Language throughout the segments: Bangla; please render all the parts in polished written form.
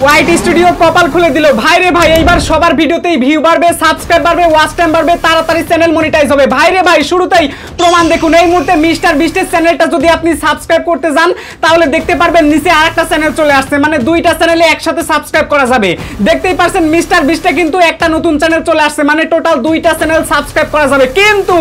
ওয়াইটি স্টুডিও কপাল খুলে দিল ভাই রে ভাই। এইবার সবার ভিডিওতেই ভিউ বাড়বে, সাবস্ক্রাইব বাড়বে, ওয়াচ টাইম বাড়বে, তাড়াতাড়ি চ্যানেল মনিটাইজ হবে। ভাই রে ভাই শুরুতেই প্রমাণ দেখুন। এই মুহূর্তে মিস্টার বিস্টের চ্যানেলটা যদি আপনি সাবস্ক্রাইব করতে যান তাহলে দেখতে পারবেন নিচে আরেকটা চ্যানেল চলে আসছে, মানে দুইটা চ্যানেলে একসাথে সাবস্ক্রাইব করা যাবে। দেখতেই পারছেন মিস্টার বিস্টে কিন্তু একটা নতুন চ্যানেল চলে আসছে, মানে টোটাল দুইটা চ্যানেল সাবস্ক্রাইব করা যাবে। কিন্তু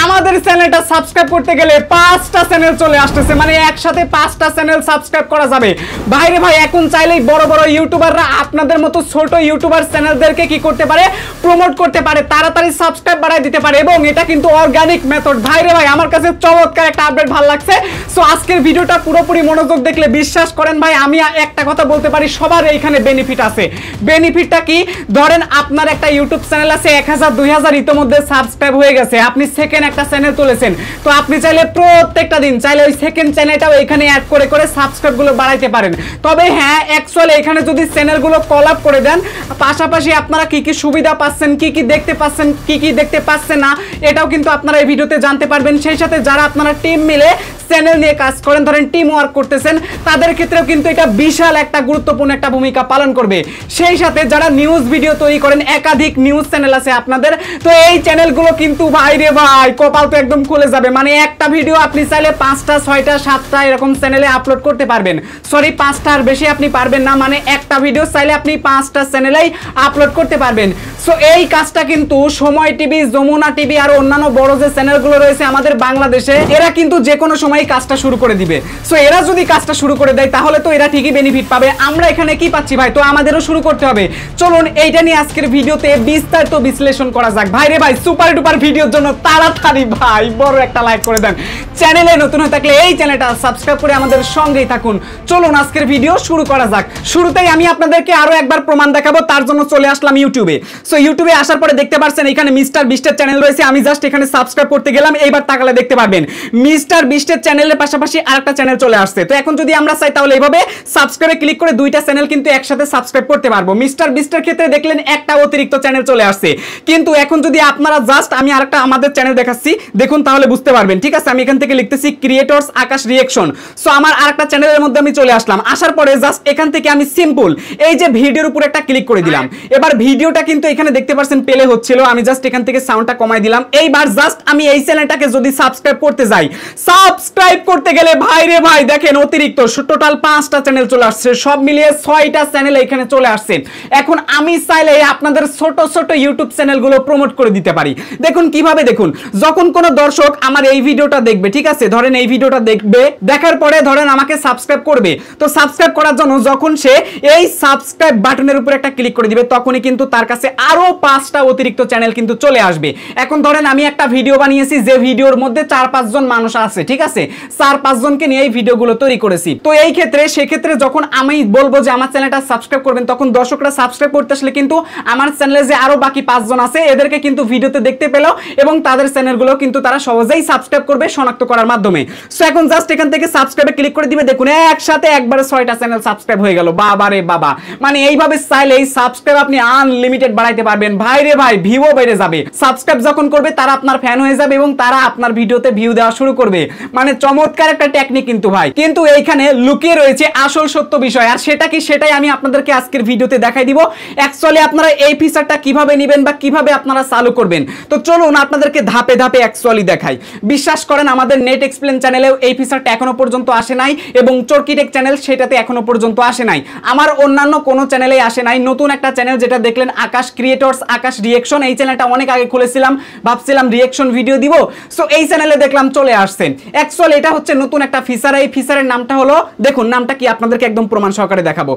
আমাদের চ্যানেলটা সাবস্ক্রাইব করতে গেলে 5টা চ্যানেল চলে আসতেছে, মানে একসাথে 5টা চ্যানেল সাবস্ক্রাইব করা যাবে। ভাই রে ভাই এখন চাইলেই বড় বড় ইউটিউবাররা আপনাদের মতো ছোট ইউটিউবার চ্যানেলদেরকে কি করতে পারে, প্রমোট করতে পারে, তাড়াতাড়ি সাবস্ক্রাইব বাড়ায় দিতে পারে, এবং এটা কিন্তু অর্গানিক মেথড। ভাই রে ভাই আমার কাছে চমৎকার একটা আপডেট ভালো লাগছে। সো আজকের ভিডিওটা পুরোপুরি মনোযোগ দেখলে বিশ্বাস করেন ভাই আমি একটা কথা বলতে পারি, সবার এইখানে বেনিফিট আছে। বেনিফিটটা কি, ধরেন আপনার একটা ইউটিউব চ্যানেল আছে, 1000 2000 ইতোমধ্যে সাবস্ক্রাইব হয়ে গেছে, আপনি সেকেন্ড একটা চ্যানেল তুলেছেন, তো আপনি চাইলে প্রত্যেকটা দিন চাইলে ওই সেকেন্ড চ্যানেলটাও এখানে অ্যাড করে করে সাবস্ক্রাইব গুলো বাড়াইতে পারেন। তবে হ্যাঁ অ্যাকচুয়ালি এখানে যদি চ্যানেলগুলো কলাপ করে দেন, পাশাপাশি আপনারা কি কি সুবিধা পাচ্ছেন, কি কি দেখতে পাচ্ছেন, কি কি দেখতে পাচ্ছেন না, এটাও কিন্তু আপনারা এই ভিডিওতে জানতে পারবেন। সেই সাথে যারা আপনারা টিম মিলে চ্যানেল নিয়ে কাজ করেন, ধরেন টিম ওয়ার্ক করতেছেন, তাদের ক্ষেত্রেও কিন্তু এটা বিশাল একটা গুরুত্বপূর্ণ একটা ভূমিকা পালন করবে। সেই সাথে যারা নিউজ ভিডিও তৈরি করেন, একাধিক নিউজ চ্যানেল আছে আপনাদের, তো এই চ্যানেলগুলো কিন্তু ভাই রে ভাই কপাল তো একদম খুলে যাবে। মানে একটা ভিডিও আপনি চাইলে 5টা 6টা 7টা এরকম চ্যানেলে আপলোড করতে পারবেন। সরি 5টার বেশি আপনি পারবেন না, মানে একটা ভিডিও চাইলে আপনি 5টা চ্যানেলেই আপলোড করতে পারবেন। সো এই কাজটা কিন্তু সময় টিভি, যমুনা টিভি আর অন্যান্য বড় যে চ্যানেলগুলো রয়েছে আমাদের বাংলাদেশে, এরা কিন্তু যে কোনো সময় কাজটা শুরু করে দিবে। সো এরা যদি কাজটা শুরু করে দেয় তাহলে তো এরা ঠিকই বেনিফিট পাবে। আমরা এখানে কি পাচ্ছি ভাই, তো আমাদেরও শুরু করতে হবে। চলুন এইটা নিয়ে আজকের ভিডিওতে বিস্তারিত বিশ্লেষণ করা যাক। ভাই রে ভাই সুপার ডুপার ভিডিওর জন্য তাড়াতাড়ি ভাই বড় একটা লাইক করে দেন। চ্যানেলে নতুন হয়ে থাকলে এই চ্যানেলটা সাবস্ক্রাইব করে আমাদের সঙ্গেই থাকুন। চলুন আজকের ভিডিও শুরু করা যাক। শুরুতেই আমি আপনাদেরকে আরো একবার প্রমাণ দেখাবো, তার জন্য চলে আসলাম ইউটিউবে। সো ইউটিউবে আসার পরে দেখতে পাচ্ছেন এখানে মিস্টার বিস্টের চ্যানেল রয়েছে, আমি জাস্ট এখানে সাবস্ক্রাইব করতে গেলাম। এইবার তাকালে দেখতে পারবেন মিস্টার বিস্টের চ্যানেলের পাশাপাশি আরেকটা চ্যানেল চলে আসছে। তো এখন যদি আমরা চাই তাহলে এইভাবে সাবস্ক্রাইবে ক্লিক করে দুইটা চ্যানেল কিন্তু একসাথে সাবস্ক্রাইব করতে পারবো। মিস্টার বিস্টের ক্ষেত্রে দেখলেন একটা অতিরিক্ত চ্যানেল চলে আসছে, কিন্তু এখন যদি আপনারা জাস্ট আমি আরেকটা আমাদের চ্যানেল দেখাচ্ছি দেখুন তাহলে বুঝতে পারবেন। ঠিক আছে, আমি এখান থেকে লিখতেছি ক্রিয়েটরস আকাশ রিঅ্যাকশন। সো আমার আরেকটা চ্যানেলের মধ্যে আমি চলে আসলাম। আসার পরে জাস্ট এখান থেকে আমি সিম্পল এই যে ভিডিওর উপর একটা ক্লিক করে দিলাম। এবার ভিডিওটা কিন্তু এখানে দেখতে পাচ্ছেন প্লে হচ্ছিল, আমি জাস্ট এখান থেকে সাউন্ডটা কমাই দিলাম। এইবার জাস্ট আমি এই চ্যানেলটাকে যদি সাবস্ক্রাইব করতে যাই, সাবস্ক্রাইব করতে গেলে ভাই রে ভাই দেখেন অতিরিক্ত টোটাল 5টা চ্যানেল চলে আসছে, সব মিলিয়ে 6টা চ্যানেল এখানে চলে আসছে। এখন আমি চাইলে আপনাদের ছোট ছোট ইউটিউব চ্যানেলগুলো প্রমোট করে দিতে পারি। দেখুন কিভাবে, দেখুন যখন কোনো দর্শক আমার এই ভিডিওটা দেখবে, ঠিক আছে ধরেন এই ভিডিওটা দেখবে, দেখার পরে ধরেন আমাকে সাবস্ক্রাইব করবে, তো সাবস্ক্রাইব করার জন্য যখন সে এই সাবস্ক্রাইব বাটনের উপর একটা ক্লিক করে দিবে তখনই কিন্তু তার কাছে আরো 5টা অতিরিক্ত চ্যানেল কিন্তু চলে আসবে। এখন ধরেন আমি একটা ভিডিও বানিয়েছি, যে ভিডিওর মধ্যে 4-5 জন মানুষ আছে, ঠিক আছে 4-5 জনকে নিয়ে এই ভিডিওগুলো তৈরি করেছি। তো এই ক্ষেত্রে সেক্ষেত্রে যখন আমি বলবো যে আমার চ্যানেলটা সাবস্ক্রাইব করবেন, তখন দর্শকরা সাবস্ক্রাইব করতে আসলে কিন্তু আমার চ্যানেলে যে আরো বাকি 5 জন আছে এদেরকে কিন্তু ভিডিওতে দেখতে পেল, এবং তাদের চ্যানেলগুলো কিন্তু তারা সহজেই সাবস্ক্রাইব করবে শনাক্ত করার মাধ্যমে। সো এখন জাস্ট এখান থেকে সাবস্ক্রাইবে ক্লিক করে দিবে, দেখুন একসাথে একবারে 6টা চ্যানেল সাবস্ক্রাইব হয়ে গেল। বাবা রে বাবা, মানে এইভাবে চাইলে এই সাবস্ক্রাইব আপনি আনলিমিটেড বাড়াইতে পারবেন। ভাই রে ভাই ভিউ বেড়ে যাবে। সাবস্ক্রাইব যখন করবে তারা আপনার ফ্যান হয়ে যাবে এবং তারা আপনার ভিডিওতে ভিউ দেওয়া শুরু করবে। মানে চমৎকার একটা টেকনিক কিন্তু ভাই, কিন্তু এইখানে লুকিয়ে রয়েছে আসল সত্য বিষয়। আর সেটা কি, সেটাই আমি আপনাদেরকে আজকের ভিডিওতে দেখাই দিব। অ্যাকচুয়ালি আপনারা এই ফিচারটা কিভাবে নেবেন বা কিভাবে আপনারা চালু করবেন, তো চলুন আপনাদেরকে ধাপে ধাপে অ্যাকচুয়ালি দেখাই। বিশ্বাস করেন আমাদের নেট এক্সপ্লেন চ্যানেলেও এই ফিচারটা এখনো পর্যন্ত আসে নাই, এবং চরকিটেক চ্যানেল সেটাতে এখনো পর্যন্ত আসে নাই, আমার অন্যান্য কোনো চ্যানেলেই আসে নাই। নতুন একটা চ্যানেল যেটা দেখলেন আকাশ ক্রিয়েটরস আকাশ রিঅ্যাকশন, এই চ্যানেলটা অনেক আগে খুলেছিলাম, ভাবছিলাম রিঅ্যাকশন ভিডিও দিব। সো এই চ্যানেলে দেখলাম চলে আসছে। অ্যাকচুয়ালি এটা হচ্ছে নতুন একটা ফিচার। এই ফিচারের নামটা হলো, দেখুন নামটা কি আপনাদেরকে একদম প্রমাণ সহকারে দেখাবো।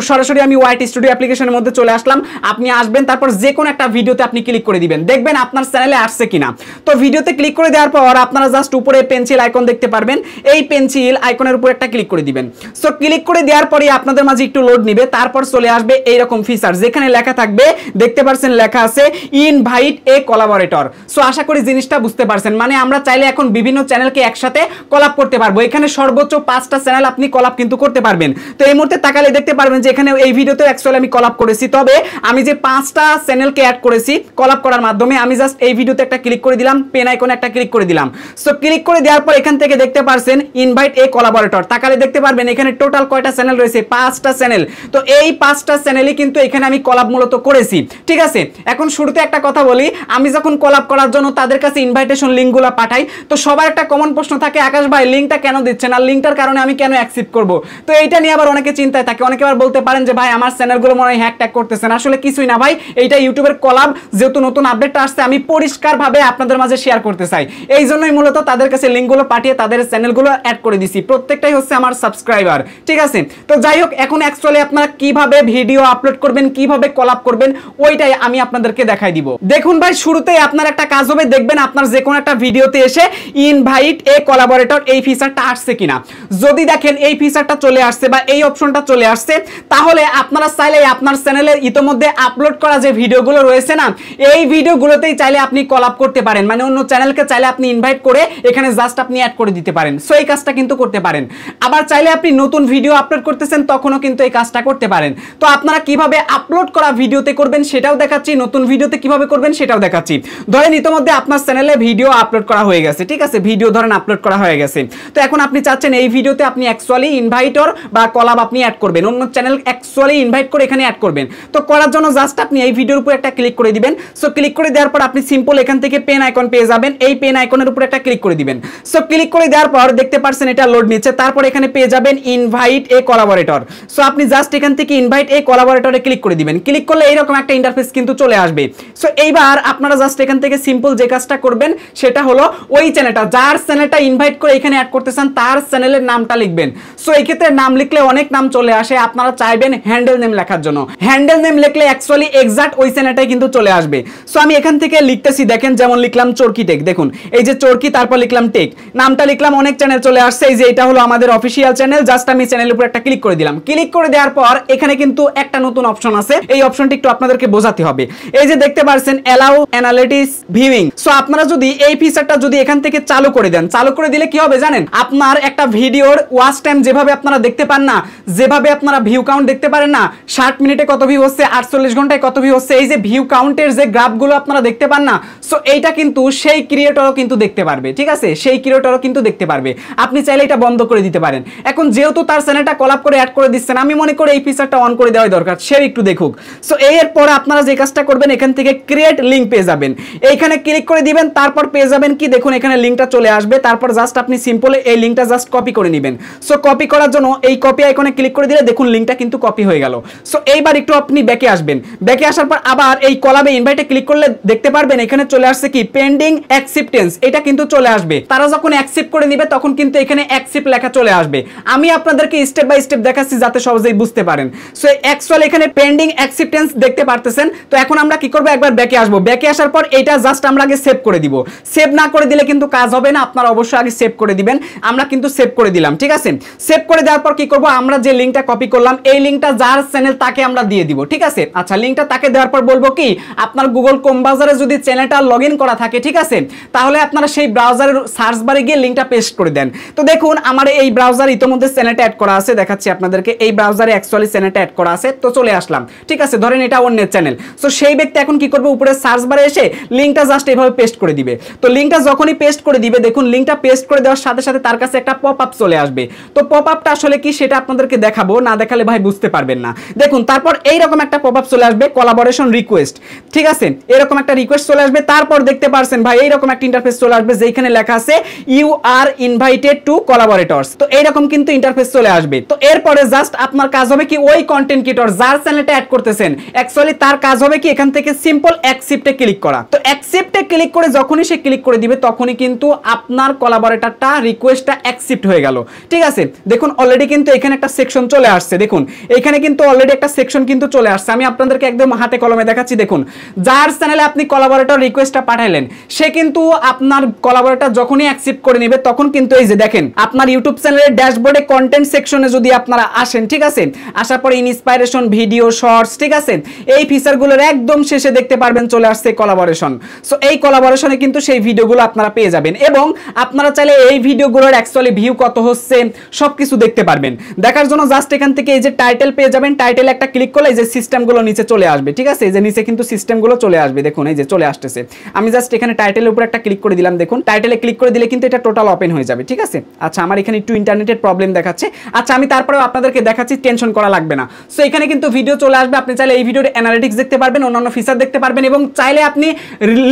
সরাসরি আমি ওয়াইটি স্টুডিও অ্যাপ্লিকেশনের মধ্যে চলে আসলাম। আপনি আসবেন, তারপর যে কোনো একটা ভিডিওতে আপনি ক্লিক করে দিবেন, দেখবেন আপনার চ্যানেলে আসছে কিনা। তো ভিডিওতে ক্লিক করে দেওয়ার পর আপনারা জাস্ট উপরে পেন্সিল আইকন দেখতে পারবেন, এই পেন্সিল আইকনের উপর একটা ক্লিক করে দিবেন। সো ক্লিক করে দেওয়ার পরে আপনাদের মাঝে একটু লোড নিবে, তারপর চলে আসবে এইরকম ফিচার, যেখানে লেখা থাকবে দেখতে পাচ্ছেন লেখা আছে ইনভাইট এ কোলাবোরেটর। সো আশা করি জিনিসটা বুঝতে পারছেন। মানে আমরা চাইলে এখন বিভিন্ন চ্যানেলকে একসাথে কলাপ করতে পারবো। এখানে সর্বোচ্চ 5টা চ্যানেল আপনি কলাপ কিন্তু করতে পারবেন। তো এই মুহূর্তে তাকালে দেখতে পারবেন যে এখানে এই ভিডিওতে অ্যাকচুয়ালি আমি কলাপ করেছি, তবে আমি যে 5টা চ্যানেলকে অ্যাড করেছি কলাপ করার মাধ্যমে, আমি জাস্ট এই ভিডিওতে একটা ক্লিক করে দিলাম, পেন আইকনে একটা ক্লিক করে দিলাম। সো ক্লিক করে দেওয়ার পর এখান থেকে দেখতে পারছেন ইনভাইট এ কোলাবরেটর, তাকালে দেখতে পারবেন এখানে টোটাল কয়টা চ্যানেল রয়েছে, 5টা চ্যানেল। তো এই 5টা চ্যানেলই কিন্তু এখানে আমি কলাপ মূলত করেছি, ঠিক আছে। এখন শুরুতে একটা কথা বলি, আমি যখন কলাপ করার জন্য তাদের কাছে ইনভাইটেশন লিঙ্কগুলো পাঠাই, তো সবার একটা কমন প্রশ্ন থাকে, আকাশ ভাই লিঙ্কটা কেন দিচ্ছেন, আর লিঙ্কটার কারণে আমি কেন অ্যাকসেপ্ট করব। তো এইটা নিয়ে আবার অনেকে চিন্তায় থাকে, অনেকে আবার বলতে পারেন যে ভাই আমার চ্যানেলগুলো মনে হয় হ্যাক ট্যাগ করতেছেন। আসলে কিছুই না ভাই, এইটা ইউটিউবের কলাপ, যেহেতু নতুন আপডেটটা আসছে আমি পরিষ্কারভাবে আপনাদের মাঝে শেয়ার করতে চাই, এই জন্যই মূলত তাদের কাছে লিঙ্কগুলো পাঠিয়ে তাদের চ্যানেলগুলো অ্যাড করে দিছি। প্রত্যেকটাই হচ্ছে আমার সাবস্ক্রাইবার, ঠিক আছে। তো যাই হোক, এখন অ্যাকচুয়ালি আপনারা কিভাবে ভিডিও আপলোড করবেন, কিভাবে কলাপ করবেন, ওইটাই আমি আপনাদেরকে দেখাই দিব। দেখুন ভাই, শুরুতেই আপনার একটা কাজ হবে, দেখবেন আপনার যে কোনো একটা ভিডিওতে এসে ইনভাইট এ কোলাবরেটর এই ফিচারটা আসছে কিনা। যদি দেখেন এই ফিচারটা চলে আসছে বা এই অপশনটা চলে আসছে, তাহলে আপনারা চাইলে আপনার চ্যানেলের ইতোমধ্যে আপলোড করা যে ভিডিওগুলো রয়েছে না, এই ভিডিওগুলোতেই চাইলে আপনি কলাপ করতে পারেন, মানে অন্য চ্যানেলকে চাইলে আপনি ইনভাইট করে এখানে জাস্ট আপনি অ্যাড করে দিতে পারেন। সো এই কাজটা কিন্তু করতে পারেন। আবার চাইলে আপনি নতুন ভিডিও আপলোড করতেছেন, তখনও কিন্তু এই কাজটা করতে পারেন। তো আপনারা কিভাবে আপলোড করা ভিডিওতে করবেন সেটাও দেখাচ্ছি, নতুন ভিডিওতে কিভাবে করবেন সেটাও দেখাচ্ছি। ধরেন ইতোমধ্যে আপনার চ্যানেলে ভিডিও আপলোড করা হয়ে গেছে, ঠিক আছে, ভিডিও ধরেন আপলোড করা হয়ে গেছে। তো এখন আপনি চাচ্ছেন এই ভিডিওতে আপনি অ্যাকচুয়ালি ইনভাইটর বা কলাপ আপনি অ্যাড করবেন, অন্য চ্যানেল অ্যাকচুয়ালি ইনভাইট করে এখানে অ্যাড করবেন। তো করার জন্য জাস্ট আপনি এই ভিডিওর উপর একটা ক্লিক করে দিবেন। সো ক্লিক করে দেওয়ার পর আপনি সিম্পল এখান থেকে পেন আইকন পেয়ে যাবেন, এই পেন আইকনের উপর একটা ক্লিক করে দিবেন। সো ক্লিক করে দেওয়ার পর দেখতে পাচ্ছেন এটা লোড নিচ্ছে, তারপর এখানে পেয়ে যাবেন ইনভাইট এ কোলাবরেটর। সো আপনি জাস্ট এখান থেকে ইনভাইট এ কোলাবরেটরে ক্লিক করে দিবেন। ক্লিক করলে এইরকম একটা ইন্টারফেস কিন্তু চলে আসবে। সো এইবার আপনারা জাস্ট এখান থেকে সিম্পল যে কাজটা করবেন সেটা হলো ওই চ্যানেলটা, যার চ্যানেলটা ইনভাইট করে এখানে অ্যাড করতে চান তার চ্যানেলের নামটা লিখবেন। সো এই ক্ষেত্রে নাম লিখলে অনেক নাম চলে আসে, আপনারা চাইবেন হ্যান্ডেল নেম লেখার জন্য, হ্যান্ডেল নেম লিখলে অ্যাকচুয়ালি এক্সাক্ট ওই চ্যানেলটাই কিন্তু চলে আসবে। সো আমি এখান থেকে লিখতেছি, দেখেন যেমন লিখলাম চরকি টেক, দেখুন এই যে চরকি, তারপর লিখলাম টেক, নামটা লিখলাম, অনেক চ্যানেল চলে আসছে। এই যে এটা হলো আমাদের অফিসিয়াল চ্যানেল, জাস্ট আমি চ্যানেলের উপর একটা ক্লিক করে দিলাম। ক্লিক করে দেওয়ার পর এখানে কিন্তু একটা নতুন অপশন আছে, এই অপশনটি একটু আপনাদেরকে বোঝাতে হবে। এই যে দেখতে পাচ্ছেন অ্যালাউ অ্যানালিটিক্স ভিউইং। সো আপনারা যদি এই ফিচারটা যদি এখান থেকে চালু করে দেন, চালু করে দিলে কি হবে জানেন, আপনার একটা ভিডিওর ওয়াচ টাইম যেভাবে আপনারা দেখতে পান না, যেভাবে আপনারা ভিউ কাউন্ট দেখতে পারেন না, 60 মিনিটে কত ভিউ হচ্ছে, 48 ঘন্টায় কত ভিউ হচ্ছে, এই যে ভিউ কাউন্টের যে গ্রাফগুলো আপনারা দেখতে পান না, সো এইটা কিন্তু সেই ক্রিয়েটরও কিন্তু দেখতে পারবে, ঠিক আছে, সেই ক্রিয়েটরও কিন্তু দেখতে পারবে। আপনি চাইলে এটা বন্ধ করে দিতে পারেন। এখন যেহেতু তার চ্যানেলটা কলাপ করে অ্যাড করে দিচ্ছেন, আমি মনে করি এই ফিচারটা অন করে দেওয়াই দরকার, সে একটু দেখুক। সো এরপরে আপনারা যে কাজটা করবেন, এখান থেকে ক্রিয়েট লিঙ্ক পেয়ে যাবেন, এইখানে ক্লিক করে দিবেন, তারপর পেয়ে যাবেন কি, দেখুন এখানে লিঙ্কটা চলে আসবে, তারপর জাস্ট আপনি সিম্পল এই লিঙ্কটা জাস্ট কপি করে নেবেন। সো কপি করার জন্য এই কপি আইকনে ক্লিক করে দিলে দেখুন লিঙ্কটা কিন্তু কপি হয়ে গেল। সো এইবার একটু আপনি ব্যাকে আসবেন, ব্যাকে আসার পর আবার এই কলামে ইনভাইটে ক্লিক করলে দেখতে পারবেন এখানে চলে আসছে কি পেন্ডিং অ্যাকসেপ্টেন্স, এটা কিন্তু চলে আসবে। তারা যখন অ্যাকসেপ্ট করে নেবে তখন কিন্তু এখানে অ্যাকসেপ্ট লেখা চলে আসবে। আমি আপনাদেরকে স্টেপ বাই স্টেপ দেখাচ্ছি যাতে সহজেই বুঝতে পারেন। সো অ্যাকচুয়ালি এখানে পেন্ডিং অ্যাকসেপ্টেন্স দেখতে পারতেছেন। তো এখন আমরা কি করব, একবার ব্যাকে আসবো, ব্যাকে আসার পর এটা জাস্ট আমরা আগে সেভ করে দিব। সেভ না করে দিলে কিন্তু কাজ হবে না, আপনারা অবশ্যই আগে সেভ করে দিবেন। আমরা কিন্তু সেভ করে দিলাম, ঠিক আছে। সেভ করে দেওয়ার পর কি করব, আমরা যে লিঙ্কটা কপি করলাম এই লিঙ্কটা যার চ্যানেল তাকে আমরা দিয়ে দিব, ঠিক আছে। আচ্ছা, লিঙ্কটা তাকে দেওয়ার পর বলবো কি, আপনার গুগল ক্রোম ব্রাউজারে যদি চ্যানেলটা লগইন করা থাকে, ঠিক আছে, তাহলে আপনারা সেই ব্রাউজারের সার্চ বারে গিয়ে লিঙ্কটা পেস্ট করে দেন। তো দেখুন আমার এই ব্রাউজারে ইতোমধ্যে চ্যানেলটা অ্যাড করা আছে, দেখাচ্ছি আপনাদেরকে, এই ব্রাউজারে অ্যাকচুয়ালি চ্যানেলটা অ্যাড করা আছে। তো চলে আসলাম, ঠিক আছে, ধরেন এটা অন্যের চ্যানেল। সো সেই ব্যক্তি এখন কি করবে, উপরে সার্চ বারে এসে লিঙ্কটা জাস্ট এইভাবে পেস্ট করে দিবে। তো লিঙ্কটা যখনই পেস্ট করে দিবে, দেখুন লিঙ্কটা পেস্ট করে দেওয়ার সাথে সাথে তার কাছে একটা পপ আপ চলে আসবে। তো পপ আপটা আসলে কি সেটা আপনাদেরকে দেখাবো, না দেখালে ভাই বুঝতে পারবেন না। দেখুন তারপর এইরকম একটা পপ আপ চলে আসবে, কোলাবোরেশন রিকোয়েস্ট, ঠিক আছে, এরকম একটা রিকোয়েস্ট চলে আসবে। তারপর দেখতে পারছেন ভাই এইরকম একটা ইন্টারফেস চলে আসবে, যেখানে লেখা আছে ইউ আর ইনভাইটেড টু কোলাবোরেটরস। তো এইরকম কিন্তু ইন্টারফেস চলে আসবে। তো এরপরে জাস্ট আপনার কাজ হবে কি, ওই কন্টেন্ট ক্রিয়েটর যার চ্যানেলটা অ্যাড করতেছেন অ্যাকচুয়ালি তার কাজ হবে কি, এখান থেকে সিম্পল অ্যাকসেপ্টে ক্লিক করা। তো অ্যাকসেপ্টে ক্লিক করে যখনই সে ক্লিক করে দিবে তখনই কিন্তু আপনার কোলাবোরেটরটা রিকোয়েস্টটা অ্যাকসেপ্ট হয়ে গেল, ঠিক আছে। দেখুন অলরেডি কিন্তু এখানে একটা সেকশন চলে আসছে, দেখুন এখানে কিন্তু অলরেডি একটা সেকশন কিন্তু চলে আসছে। আমি আপনাদেরকে একদম হাতে কলমে দেখাচ্ছি। দেখুন যার চ্যানেলে আপনি কোলাবোরেটর রিকোয়েস্টটা পাঠাইলেন, সে কিন্তু আপনার কোলাবোরেটর যখনই অ্যাকসেপ্ট করে নেবে তখন কিন্তু এই যে দেখেন আপনার ইউটিউব চ্যানেলের ড্যাশবোর্ডে কন্টেন্ট সেকশনে যদি আপনারা আসেন, ঠিক আছে, আসার পরে ইনস্পাইরেশন ভিডিও শর্টস, ঠিক আছে, এই ফিচারগুলোর একদম শেষে দেখতে পারবেন চলে আসছে কোলাবোরেশন। সো এই কোলাবোরেশনে কিন্তু সেই ভিডিওগুলো আপনারা পেয়ে যাবেন এবং আপনারা চাইলে চাইলে এই ভিডিওগুলোর অ্যাকচুয়ালি ভিউ কত হচ্ছে সবকিছু দেখতে পারবেন। দেখার জন্য জাস্ট এখান থেকে এই যে টাইটেল পেয়ে যাবেন, টাইটেল একটা ক্লিক করলে এই যে সিস্টেমগুলো নিচে চলে আসবে, ঠিক আছে? এই যে নিচে কিন্তু সিস্টেমগুলো চলে আসবে, দেখুন এই যে চলে আসতেছে। আমি জাস্ট এখানে টাইটেলের উপর একটা ক্লিক করে দিলাম, দেখুন টাইটেলে ক্লিক করে দিলে কিন্তু এটা টোটাল ওপেন হয়ে যাবে, ঠিক আছে? আচ্ছা, আমার এখানে একটু ইন্টারনেটের প্রবলেম দেখাচ্ছে। আচ্ছা, আমি তারপরেও আপনাদেরকে দেখাচ্ছি, টেনশন করা লাগবে না। সো এখানে কিন্তু ভিডিও চলে আসবে, আপনি চাইলে এই ভিডিওর অ্যানালিটিক্স দেখতে পারবেন, অন্যান্য ফিচার দেখতে পারবেন এবং চাইলে আপনি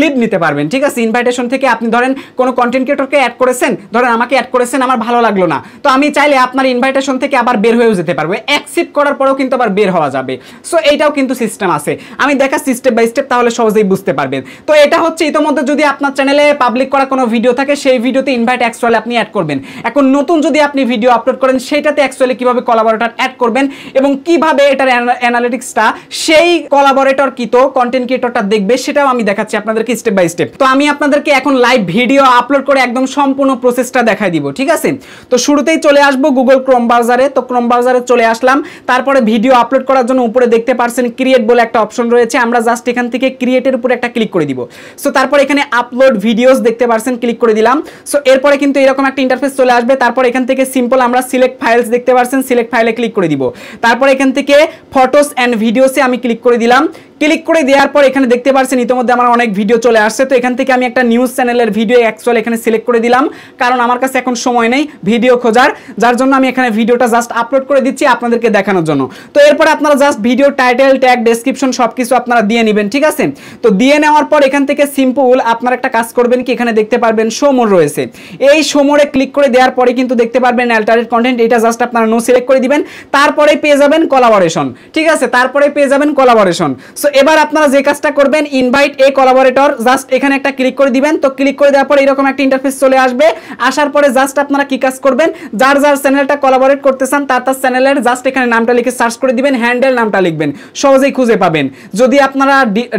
লিভ নিতে পারবেন, ঠিক আছে? ইনভাইটেশন থেকে আপনি ধরেন কোনো কন্টেন্ট ক্রিয়েটরকে অ্যাড করেছেন, ধরেন আমাকে অ্যাড করেছেন, আমার ভালো লাগলো না, তো আমি চাইলে আপনার ইনভাইটেশন থেকে আবার বের হয়েও যেতে পারবো, অ্যাকসেপ্ট করার পরেও কিন্তু আবার বের হওয়া যাবে। সো এইটাও কিন্তু সিস্টেম আছে, আমি দেখাচ্ছি স্টেপ বাই স্টেপ, তাহলে সহজেই বুঝতে পারবেন। তো এটা হচ্ছে ইতোমধ্যে যদি আপনার চ্যানেলে পাবলিক করা কোনো ভিডিও থাকে, সেই ভিডিওতে ইনভাইট অ্যাকচুয়ালি আপনি অ্যাড করবেন। এখন নতুন যদি আপনি ভিডিও আপলোড করেন, সেটাতে অ্যাকচুয়ালি কিভাবে কোলাবরেটর অ্যাড করবেন এবং কিভাবে এটার অ্যানালিটিক্সটা সেই কোলাবরেটর কিতো কন্টেন্ট ক্রিয়েটরটা দেখবে, সেটাও আমি দেখাচ্ছি আপনাদেরকে স্টেপ বাই স্টেপ। তো আমি আপনাদেরকে এখন লাইভ ভিডিও আপলোড করে একদম সম্পূর্ণ প্রসেসটা দেখাই দিব, ঠিক আছে? তো শুরুতেই চলে আসবো গুগল ক্রোম ব্রাউজারে। তো ক্রোম ব্রাউজারে চলে আসলাম, তারপরে ভিডিও আপলোড করার জন্য উপরে দেখতে পাচ্ছেন ক্রিয়েট বলে একটা অপশন রয়েছে, আমরা জাস্ট এখান থেকে ক্রিয়েটের উপর একটা ক্লিক করে দিব। সো তারপর এখানে আপলোড ভিডিওস দেখতে পাচ্ছেন, ক্লিক করে দিলাম। সো এরপরে কিন্তু এরকম একটা ইন্টারফেস চলে আসবে। তারপর এখান থেকে সিম্পল আমরা সিলেক্ট ফাইলস দেখতে পাচ্ছেন, সিলেক্ট ফাইলে ক্লিক করে দিব। তারপর এখান থেকে ফটোস এন্ড ভিডিওসে আমি ক্লিক করে দিলাম। ক্লিক করে দেওয়ার পর এখানে দেখতে পাচ্ছেন ইতিমধ্যে আমার অনেক ভিডিও চলে আসছে। তো এখান থেকে আমি একটা নিউজ চ্যানেলের ভিডিও অ্যাকচুয়ালি এখানে সিলেক্ট করে দিলাম, কারণ আমার কাছে এখন সময় নেই ভিডিও খোঁজার, যার জন্য আমি এখানে ভিডিওটা জাস্ট আপলোড করে দিচ্ছি আপনাদেরকে দেখানোর জন্য। তো এরপর আপনারা just video title, tag, description সবকিছু আপনারা দিয়ে নেবেন, ঠিক আছে? তো দিয়ে নেওয়ার পর এখান থেকে সিম্পল আপনারা একটা কাজ করবেন কি, এখানে দেখতে পারবেন শো মোর রয়েছে, এই শো মোরে ক্লিক করে দেওয়ার পরে কিন্তু দেখতে পারবেন অ্যালটারেট কন্টেন্ট, এটা জাস্ট আপনারা নো সিলেক্ট করে দিবেন। তারপরে পেয়ে যাবেন কোলাবোরেশন, ঠিক আছে? তারপরে পেয়ে যাবেন কোলাবোরেশন। সো এবার আপনারা যে কাজটা করবেন, ইনভাইট এ কোলাবোরেটর, জাস্ট এখানে একটা ক্লিক করে দিবেন। তো ক্লিক করে দেওয়ার পর এরকম একটা ইন্টারফেস চলে আসবে। আসার পরে জাস্ট আপনারা কি কাজ করবেন, যার যার চ্যানেলটা কোলাবোরেট করতে চান তার তার চ্যানেলের জাস্ট এখানে নামটা লিখে সার্চ করে দিবেন, হ্যান্ডেল নামটা লিখবেন, সহজেই খুঁজে পাবেন যদি আপনারা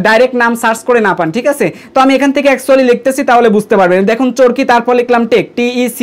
ডাইরেক্ট নাম সার্চ করে না পান, ঠিক আছে? তো আমি এখান থেকে অ্যাকচুয়ালি লিখতেছি, তাহলে বুঝতে পারবেন। দেখুন চরকি, তারপর লিখলাম টেক, TECH,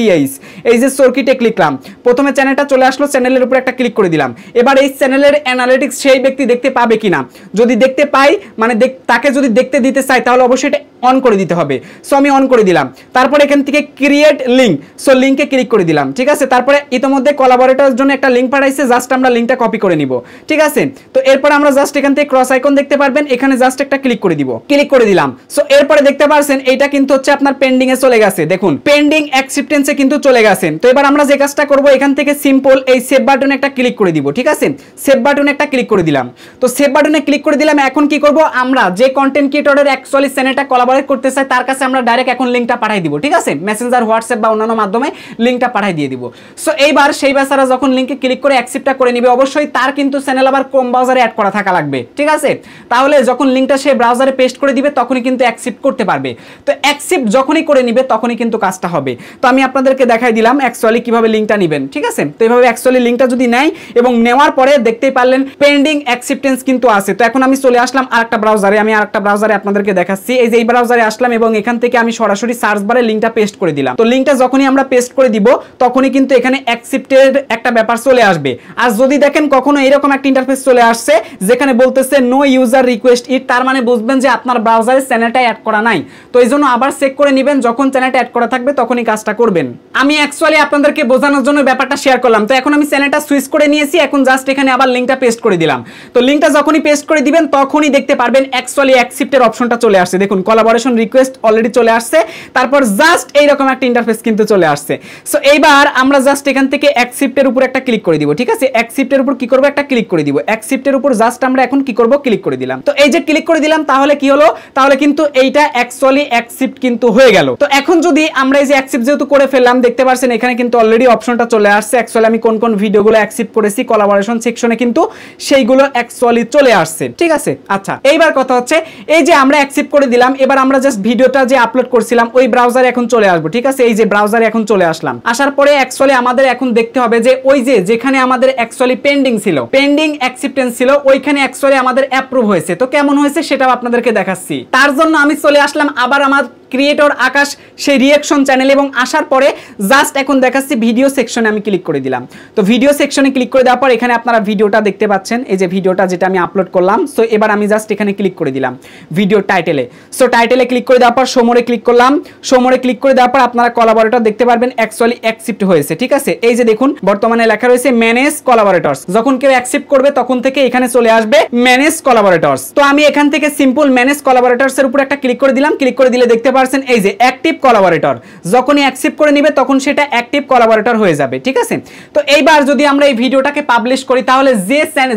এই যে চরকি টেক লিখলাম। প্রথমে চ্যানেলটা চলে আসলো, চ্যানেলের উপর একটা ক্লিক করে দিলাম। এবার এই চ্যানেলের অ্যানালিটিক্স সেই ব্যক্তি দেখতে পাবে কিনা, যদি দেখতে পাই, মানে তাকে যদি দেখতে দিতে চাই, তাহলে অবশ্যই এটা অন করে দিতে হবে। সো আমি অন করে দিলাম। তারপর এখান থেকে ক্রিয়েট লিঙ্ক, সো লিঙ্কে ক্লিক করে দিলাম, ঠিক আছে? তারপরে ইতিমধ্যে কোলাবোরেটরের জন্য একটা লিঙ্ক পাঠাইছে, জাস্ট আমরা লিঙ্কটা কপি করে নিব, ঠিক আছে? তো এরপর আমরা জাস্ট এখান থেকে ক্রস আইকন দেখতে পারবেন, এখানে জাস্ট একটা ক্লিক করে দিব, ক্লিক করে দিলাম। সো এরপরে দেখতে পাচ্ছেন এইটা কিন্তু হচ্ছে আপনার পেন্ডিং এ চলে গেছে, দেখুন পেন্ডিং অ্যাকসেপ্টেন্সে কিন্তু চলে গেছেন। তো এবার আমরা যে কাজটা করব, এখান থেকে সিম্পল এই সেভ বাটনে একটা ক্লিক করে দিব, ঠিক আছে? সেভ বাটনে একটা ক্লিক করে দিলাম। তো সেভ বাটনে ক্লিক করে দিলাম। এখন কি করব, আমরা যে কন্টেন্ট ক্রিয়েটরের অ্যাকচুয়ালি চ্যানেলটা কোলাবোরেট করতে চাই, তার কাছে আমরা ডাইরেক্ট এখন লিঙ্কটা পাঠিয়ে দিব, ঠিক আছে? মেসেঞ্জার, হোয়াটসঅ্যাপ বা অন্যান্য মাধ্যমে লিঙ্কটা পাঠিয়ে দিয়ে দিব। সো এইবার সেই বেচারা যখন লিঙ্কে ক্লিক করে অ্যাকসেপ্টটা করে নিবে, অবশ্যই তার কিন্তু চ্যানেল আবার ক্রোম ব্রাউজারে অ্যাড করা থাকা লাগবে, ঠিক আছে? তাহলে যখন লিঙ্কটা সে ব্রাউজারে পেস্ট করে দিবে, তখনই কিন্তু অ্যাকসেপ্ট করতে পারবে। তো অ্যাকসেপ্ট যখনই করে নিবে, তখনই কিন্তু কাজটা হবে। তো আমি আপনাদেরকে দেখাই দিলাম অ্যাকচুয়ালি কিভাবে লিঙ্কটা নেবেন, ঠিক আছে? তো এইভাবে অ্যাকচুয়ালি লিঙ্কটা যদি নেয় এবং নেওয়ার পরে দেখতেই পারলেন পেন্ডিং অ্যাকসেপ্টেন্স কিন্তু আছে। তো এখন আমি চলে আসলাম আরেকটা ব্রাউজারে, আমি আরেকটা ব্রাউজারে আপনাদেরকে দেখাচ্ছি। এই যে এই ব্রাউজারে আসলাম এবং এখান থেকে আমি সরাসরি সার্চ বারে লিঙ্কটা পেস্ট করে দিলাম। তো লিঙ্কটা যখনই আমরা পেস্ট করে দিব, তখনই কিন্তু এখানে অ্যাকসেপ্টেড একটা ব্যাপার চলে আসবে। আর যদি দেখেন কখনো এরকম একটা ইন্টারফেস চলে আসছে যেখানে বলতেছে নো ইউজার রিকোয়েস্ট ইট, তার মানে বুঝবেন যে আপনার ব্রাউজারে চ্যানেলটা অ্যাড করা নাই। তো এই জন্য আবার চেক করে নেবেন, যখন চ্যানেলটা অ্যাড করা থাকবে তখনই কাজটা করবেন। আমি অ্যাকচুয়ালি আপনাদেরকে বোঝানোর জন্য ব্যাপারটা শেয়ার করলাম। তো এখন আমি চ্যানেলটা সুইচ করে নিয়েছি, এখন জাস্ট এখানে আবার লিঙ্কটা পেস্ট করে দিলাম। তো লিঙ্কটা যখনই পেস্ট করে দিবেন, তখনই দেখতে পারবেন অ্যাকচুয়ালি অ্যাকসেপ্টের অপশনটা চলে আসছে। দেখুন কোলাবোরেশন রিকোয়েস্ট অলরেডি চলে আসছে, তারপর জাস্ট এইরকম একটা ইন্টারফেস কিন্তু চলে আসছে। সো এইবার আমরা জাস্ট এখান থেকে অ্যাকসেপ্টের উপর একটা ক্লিক করে দিব, ঠিক আছে? অ্যাকসেপ্টের উপর কি করব, একটা ক্লিক করে দিব। অ্যাকসেপ্টের উপর জাস্ট আমরা এখন কি করব, ক্লিক করে দিলাম। তো এই যে ক্লিক করে দিলাম, তাহলে কি হলো, তাহলে কিন্তু এইটা অ্যাকচুয়ালি অ্যাকসেপ্ট কিন্তু হয়ে গেল। তো এখন যদি আমরা এই যে অ্যাকসেপ্ট যেহেতু করে ফেললাম, দেখতে পাচ্ছেন এখানে কিন্তু অলরেডি অপশনটা চলে আসছে। অ্যাকচুয়ালি আমি কোন কোন ভিডিওগুলো অ্যাকসেপ্ট করেছি কোলাবোরেশন সেকশনে কিন্তু সেইগুলো অ্যাকচুয়ালি চলে আসছে, ঠিক আছে? আচ্ছা, এইবার কথা হচ্ছে এই যে আমরা অ্যাকসেপ্ট করে দিলাম, এবার আমরা জাস্ট ভিডিওটা যে আপলোড করছিলাম ওই ব্রাউজারে এখন চলে আসবো, ঠিক আছে? এই যে ব্রাউজারে এখন চলে আসলাম। আসার পরে অ্যাকচুয়ালি আমাদের এখন দেখতে হবে যে ওই যে যেখানে আমাদের অ্যাকচুয়ালি পেন্ডিং ছিল, পেন্ডিং অ্যাকসেপ্টেন্স ছিল, ওইখানে অ্যাকচুয়ালি আমাদের অ্যাপ্রুভ হয়েছে। তো কেমন হয়েছে সেটাও আপনাদেরকে দেখাচ্ছি। তার জন্য আমি চলে আসলাম আবার আমার ক্রিয়েটর আকাশ সেই রিঅ্যাকশন চ্যানেল এবং আসার পরে জাস্ট এখন দেখাচ্ছি ভিডিও সেকশনে আমি ক্লিক করে দিলাম। তো ভিডিও সেকশনে ক্লিক করে দেওয়ার পর এখানে আপনারা ভিডিওটা দেখতে পাচ্ছেন, এই যে ভিডিওটা যেটা আমি আপলোড করলাম। সো এবার আমি জাস্ট এখানে ক্লিক করে দিলাম ভিডিও টাইটেলে। সো টাইটেলে ক্লিক করে দেওয়ার পর শোমোরে ক্লিক করলাম। শোমোরে ক্লিক করে দেওয়ার পর আপনারা কোলাবোরেটর দেখতে পারবেন অ্যাকচুয়ালি অ্যাকসেপ্ট হয়েছে, ঠিক আছে। এই যে দেখুন বর্তমানে লেখা রয়েছে ম্যানেজ কোলাবোরেটরস। যখন কেউ অ্যাকসেপ্ট করবে তখন থেকে এখানে চলে আসবে ম্যানেজ কোলাবোরেটরস। তো আমি এখান থেকে সিম্পল ম্যানেজ কোলাবোরেটরস এর উপর একটা ক্লিক করে দিলাম। ক্লিক করে দিলে দেখতে পাচ্ছেন এই যে অ্যাক্টিভ কোলাবোরেটর। যখনই অ্যাকসেপ্ট করে নেবে তখন সেটা অ্যাক্টিভ কোলাবোরেটর হয়ে যাবে, ঠিক আছে। তো এইবার যদি আমরা এই ভিডিওটাকে পাবলিশ করি তাহলে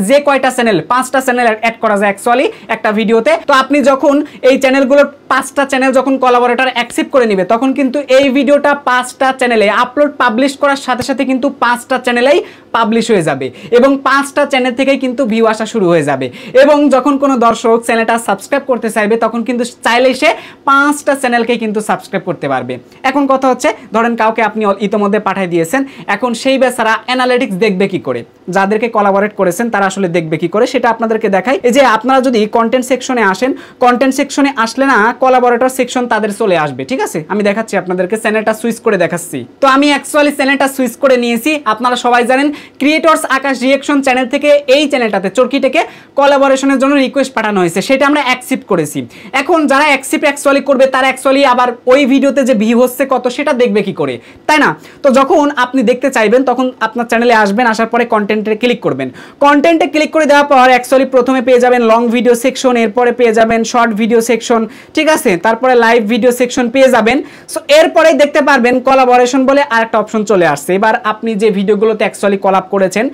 যে কয়টা চ্যানেল, 5টা চ্যানেল অ্যাড করা যায় অ্যাকচুয়ালি একটা ভিডিওতে। তো আপনি যখন এই চ্যানেলগুলোর 5টা চ্যানেল যখন কোলাবোরেটর অ্যাকসেপ্ট করে নেবে তখন কিন্তু এই ভিডিওটা 5টা চ্যানেলে আপলোড পাবলিশ করার সাথে সাথে কিন্তু 5টা চ্যানেলেই পাবলিশ হয়ে যাবে এবং 5টা চ্যানেল থেকেই কিন্তু ভিউ আসা শুরু হয়ে যাবে। এবং যখন কোনো দর্শক চ্যানেলটা সাবস্ক্রাইব করতে চাইবে তখন কিন্তু চাইলে সে 5টা চ্যানেলকেই কিন্তু সাবস্ক্রাইব করতে পারবে। এখন কথা হচ্ছে ধরেন কাউকে আপনি ইতোমধ্যে পাঠিয়ে দিয়েছেন, এখন সেই বেচারা অ্যানালিটিক্স দেখবে কি করে, যাদেরকে কোলাবোরেট করেছেন তারা আসলে দেখবে কি করে সেটা আপনাদেরকে দেখাই। এই যে আপনারা যদি কন্টেন্ট সেকশনে আসেন, কন্টেন্ট সেকশনে আসলে না কোলাবোরেটর সেকশন তাদের চলে আসবে, ঠিক আছে। আমি দেখাচ্ছি আপনাদেরকে, চ্যানেলটা সুইচ করে দেখাচ্ছি। তো আমি অ্যাকচুয়ালি চ্যানেলটা সুইচ করে নিয়েছি। আপনারা সবাই জানেন ক্রিয়েটরস আকাশ রিঅ্যাকশন চ্যানেল থেকে এই চ্যানেলটাতে চরকিটেকে কোলাবোরেশনের জন্য রিকোয়েস্ট পাঠানো হয়েছে, সেটা আমরা অ্যাকসেপ্ট করেছি। এখন যারা অ্যাকসেপ্ট অ্যাকচুয়ালি করবে তারা অ্যাকচুয়ালি আবার ওই ভিডিওতে যে ভিউ হচ্ছে কত সেটা দেখবে কি করে, তাই না। তো যখন আপনি দেখতে চাইবেন তখন আপনার চ্যানেলে আসবেন, আসার পরে কন্টেন্টে ক্লিক করবেন। কন্টেন্টে ক্লিক করে দেওয়ার পর অ্যাকচুয়ালি প্রথমে পেয়ে যাবেন লং ভিডিও সেকশন, এরপরে পেয়ে যাবেন শর্ট ভিডিও সেকশন, ঠিক আছে, তারপরে লাইভ ভিডিও সেকশন পেয়ে যাবেন। সো এরপরেই দেখতে পারবেন কোলাবোরেশন বলে আরেকটা অপশন চলে আসছে। এবার আপনি যে ভিডিওগুলোতে অ্যাকচুয়ালি কোলাব করেছেন,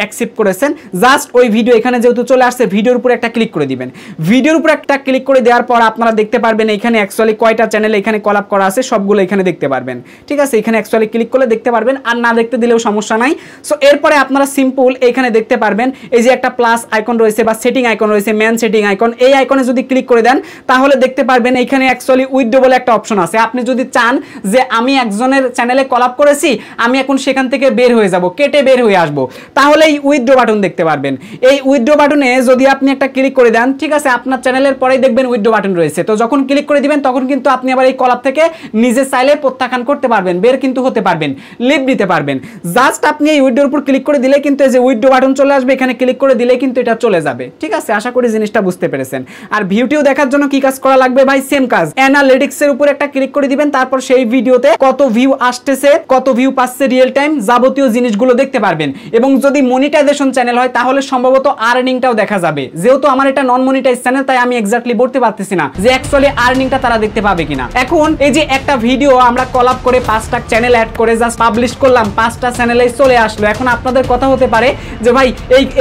অ্যাকসেপ্ট করেছেন, জাস্ট ওই ভিডিও এখানে যেহেতু চলে আসছে ভিডিওর উপর একটা ক্লিক করে দিবেন। ভিডিওর উপর একটা ক্লিক করে দেওয়ার পর আপনারা দেখতে পারবেন এখানে অ্যাকচুয়ালি কয়টা চ্যানেল এখানে কোলাব করা আছে সবগুলো এখানে দেখতে পারবেন, ঠিক আছে। এখানে অ্যাকচুয়ালি ক্লিক করলে দেখতে পারবেন, আর না দেখতে দিলেও সমস্যা নাই। সো এরপরে আপনারা সিম্পল এখানে দেখতে পারবেন এই যে একটা প্লাস আইকন রয়েছে বা সেটিং আইকন রয়েছে, ম্যান সেটিং আইকন, এই আইকনে যদি ক্লিক করে দেন তাহলে দেখতে পারবেন এখানে অ্যাকচুয়ালি উইথড্র বলে একটা অপশন আছে। আপনি যদি চান যে আমি একজনের চ্যানেলে কোলাব করেছি, আমি এখন সেখান থেকে বের হয়ে যাব, কেটে বের হয়ে আসব, তাহলে এই উইথড্র বাটন দেখতে পারবেন। এই উইথড্র বাটনে যদি আপনি একটা ক্লিক করে দেন, ঠিক আছে, আপনার চ্যানেলের পরেই দেখবেন উইথড্র বাটন রয়েছে। তো যখন ক্লিক করে দিবেন তখন কিন্তু আপনি আবার এই কোলাব থেকে নিজে চাইলে প্রত্যাখ্যান করতে পারবেন, বের কিন্তু হতে পারবেন, লিভ দিতে পারবেন। জাস্ট আপনি এই উইথড্রর উপর ক্লিক করে দিলে কিন্তু এই যে উইথড্র বাটন চলে আসবে, এখানে ক্লিক করে দিলে কিন্তু এটা চলে যাবে, ঠিক আছে। আশা করি জিনিসটা বুঝতে পেরেছেন। আর ভিডিও দেখার জন্য কি কাজ করা লাগবে ভাই? সেম কাজ, অ্যানালিটিক্স এর উপর একটা ক্লিক করে দিবেন, তারপর সেই ভিডিওতে কত ভিউ আসতেছে, কত ভিউ পাচ্ছে রিয়েল টাইম যাবতীয় জিনিসগুলো দেখতে পারবেন। এবং যদি মনিটাইজেশন চ্যানেল হয় তাহলে সম্ভবত আর্নিংটাও দেখা যাবে। যেহেতু আমার এটা নন মনিটাইজ চ্যানেল তাই আমি এক্স্যাক্টলি বলতে পারতেছি না যে অ্যাকচুয়ালি আর্নিংটা তারা দেখতে পাবে কিনা। এখন এই যে একটা ভিডিও আমরা কোলাব করে 5টা চ্যানেল অ্যাড করে জাস্ট পাবলিশ করলাম, 5টা চ্যানেলেই চলে আসলো। এখন আপনাদের কথা হতে পারে যে ভাই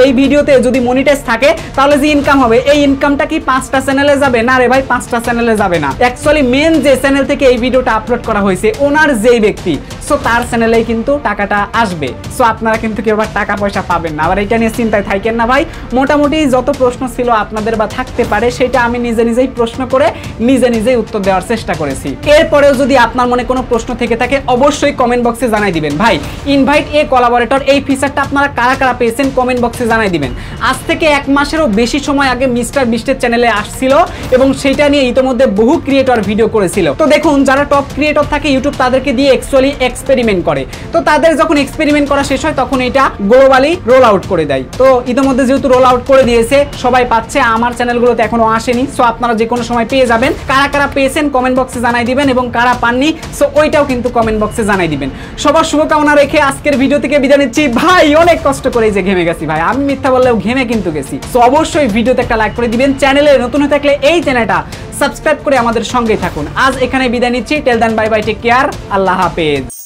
এই ভিডিওতে যদি মনিটাইজ থাকে তাহলে যে ইনকাম হবে, এই ইনকামটা কি 5টা চ্যানেলে যাবে? না রে ভাই, 5টা চ্যানেলে যাবে না। অ্যাকচুয়ালি মেন যে চ্যানেল থেকে এই ভিডিওটা আপলোড করা হয়েছে ওনার যেই ব্যক্তি, সো তার চ্যানেলেই কিন্তু টাকাটা আসবে। সো আপনারা কিন্তু কেউ আবার টাকা পয়সা পাবেন না। আবার এটা নিয়ে চিন্তায় থাকেন না ভাই। মোটামুটি যত প্রশ্ন ছিল আপনাদের বা থাকতে পারে সেটা আমি নিজেই প্রশ্ন করে নিজেই উত্তর দেওয়ার চেষ্টা করেছি। এরপরেও যদি আপনার মনে কোনো প্রশ্ন থেকে থাকে অবশ্যই কমেন্ট বক্সে জানাই দিবেন। ভাই ইনভাইট এ কোলাবোরেটর এই ফিচারটা আপনারা কারা কারা পেয়েছেন কমেন্ট বক্সে জানাই দিবেন। আজ থেকে 1 মাসেরও বেশি সময় আগে মিস্টার বিস্টের চ্যানেলে আসছিল এবং সেটা নিয়ে ইতোমধ্যে বহু ক্রিয়েটর ভিডিও করেছিল। তো দেখুন যারা টপ ক্রিয়েটর থাকে ইউটিউব তাদেরকে দিয়ে অ্যাকচুয়ালি এক্সপেরিমেন্ট করে। তো তাদের যখন এক্সপেরিমেন্ট করা শেষ হয় তখন এটা গ্লোবালি রোল আউট করে দেয়। তো ইতোমধ্যে যেহেতু রোল আউট করে দিয়েছে সবাই পাচ্ছে, আমার চ্যানেলগুলোতে এখনো আসেনি। সো আপনারা যে কোনো সময় পেয়ে যাবেন। কারা কারা পেয়েছেন কমেন্ট বক্সে জানাই দিবেন এবং কারা পাননি সো ওইটাও কিন্তু কমেন্ট বক্সে জানাই দিবেন। সবার শুভকামনা রেখে আজকের ভিডিও থেকে বিদায় নিচ্ছি। ভাই অনেক কষ্ট করে যে ঘেমে গেছি ভাই, আমি মিথ্যা বললেও ঘেমে কিন্তু গেছি। সো অবশ্যই ভিডিওতে একটা লাইক করে দিবেন। চ্যানেলে নতুন হয়ে থাকলে এই চ্যানেলটা সাবস্ক্রাইব করে আমাদের সঙ্গেই থাকুন। আজ এখানে বিদায় নিচ্ছি। টেল দেন বাই বাই, টেক কেয়ার, আল্লাহ হাফেজ।